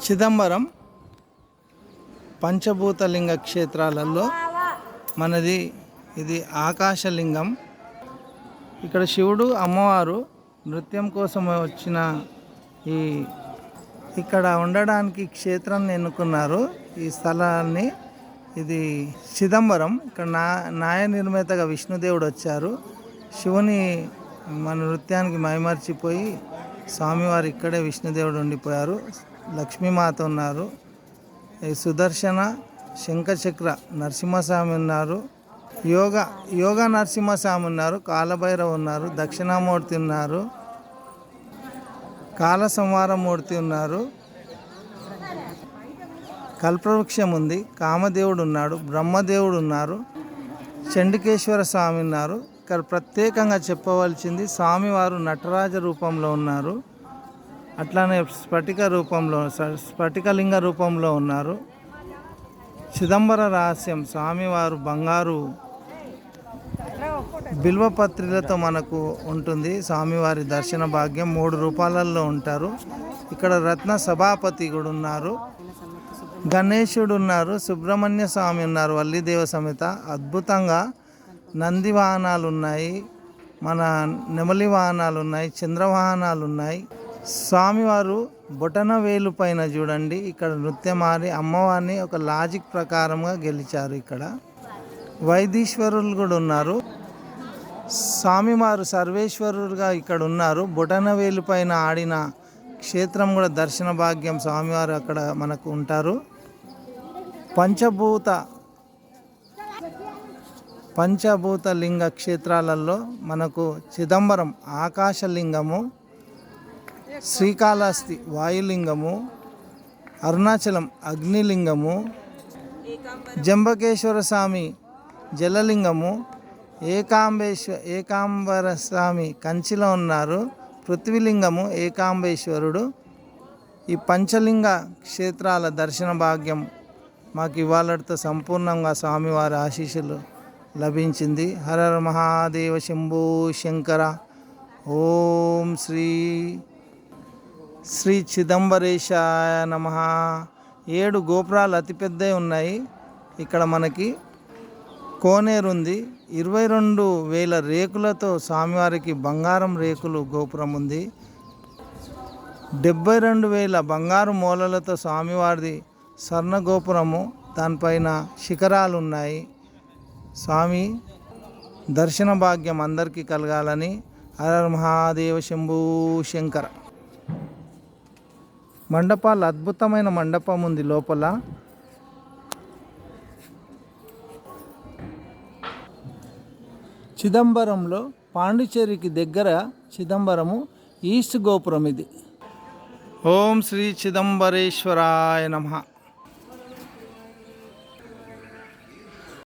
చిదంబరం పంచభూతలింగ క్షేత్రాలలో మనది ఇది ఆకాశలింగం. ఇక్కడ శివుడు అమ్మవారు నృత్యం కోసం వచ్చిన ఇక్కడ ఉండడానికి క్షేత్రాన్ని ఎన్నుకున్నారు. ఈ స్థలాన్ని ఇది చిదంబరం. ఇక్కడ న్యాయ నిర్మేతగా విష్ణుదేవుడు వచ్చారు. శివుని మన నృత్యానికి మైమర్చిపోయి స్వామివారు ఇక్కడే విష్ణుదేవుడు ఉండిపోయారు. లక్ష్మీమాత ఉన్నారు. సుదర్శన శంఖచక్ర నరసింహస్వామి ఉన్నారు. యోగ నరసింహస్వామి ఉన్నారు. కాలభైరవ ఉన్నారు. దక్షిణామూర్తి ఉన్నారు. కాల సంహారమూర్తి ఉన్నారు. కల్పవృక్షం ఉంది. కామదేవుడు ఉన్నాడు. బ్రహ్మదేవుడు ఉన్నారు. చండికేశ్వర స్వామి ఉన్నారు. ఇక్కడ ప్రత్యేకంగా చెప్పవలసింది స్వామివారు నటరాజ రూపంలో ఉన్నారు. అట్లానే స్ఫటికలింగ రూపంలో ఉన్నారు. చిదంబర రహస్యం స్వామివారు బంగారు బిల్వపత్రిలతో మనకు ఉంటుంది. స్వామివారి దర్శన భాగ్యం 3 రూపాలలో ఉంటారు. ఇక్కడ రత్న సభాపతి కూడా ఉన్నారు. గణేశుడు ఉన్నారు. సుబ్రహ్మణ్య స్వామి ఉన్నారు. వల్లీదేవ సమేత. అద్భుతంగా నంది వాహనాలు ఉన్నాయి. మన నెమలి వాహనాలు ఉన్నాయి. చంద్రవాహనాలు ఉన్నాయి. స్వామివారు బొటన వేలు పైన చూడండి ఇక్కడ నృత్యమాడి అమ్మవారిని ఒక లాజిక్ ప్రకారంగా గెలిచారు. ఇక్కడ వైదీశ్వరులు కూడా ఉన్నారు. స్వామివారు సర్వేశ్వరుడుగా ఇక్కడ ఉన్నారు. బొటన వేలు పైన ఆడిన క్షేత్రం కూడా దర్శన భాగ్యం స్వామివారు అక్కడ మనకు ఉంటారు. పంచభూత లింగ క్షేత్రాలలో మనకు చిదంబరం ఆకాశలింగము, శ్రీకాళహస్తి వాయులింగము, అరుణాచలం అగ్నిలింగము, జంబకేశ్వర స్వామి జలలింగము, ఏకాంబర స్వామి కంచిలో ఉన్నారు. పృథ్వీలింగము ఏకాంబేశ్వరుడు. ఈ పంచలింగ క్షేత్రాల దర్శన భాగ్యం మాకు ఇవాళతో సంపూర్ణంగా స్వామివారి ఆశీస్సులు లభించింది. హర మహాదేవ శంభో శంకర. ఓం శ్రీ చిదంబరేశాయ నమః. 7 గోపురాలు అతిపెద్దవి ఉన్నాయి. ఇక్కడ మనకి కోనేరు ఉంది. 22,000 రేకులతో స్వామివారికి బంగారం రేకులు గోపురం ఉంది. 72,000 బంగారు మూలలతో స్వామివారిది స్వర్ణ గోపురము. దానిపైన శిఖరాలు ఉన్నాయి. స్వామి దర్శన భాగ్యం అందరికీ కలగాలని. హర మహాదేవ శంభో శంకర. మండపాలు అద్భుతమైన మండపం ఉంది లోపల. చిదంబరంలో పాండిచేరికి దగ్గర చిదంబరము ఈస్ట్ గోపురం ఇది. ఓం శ్రీ చిదంబరేశ్వరాయ నమః.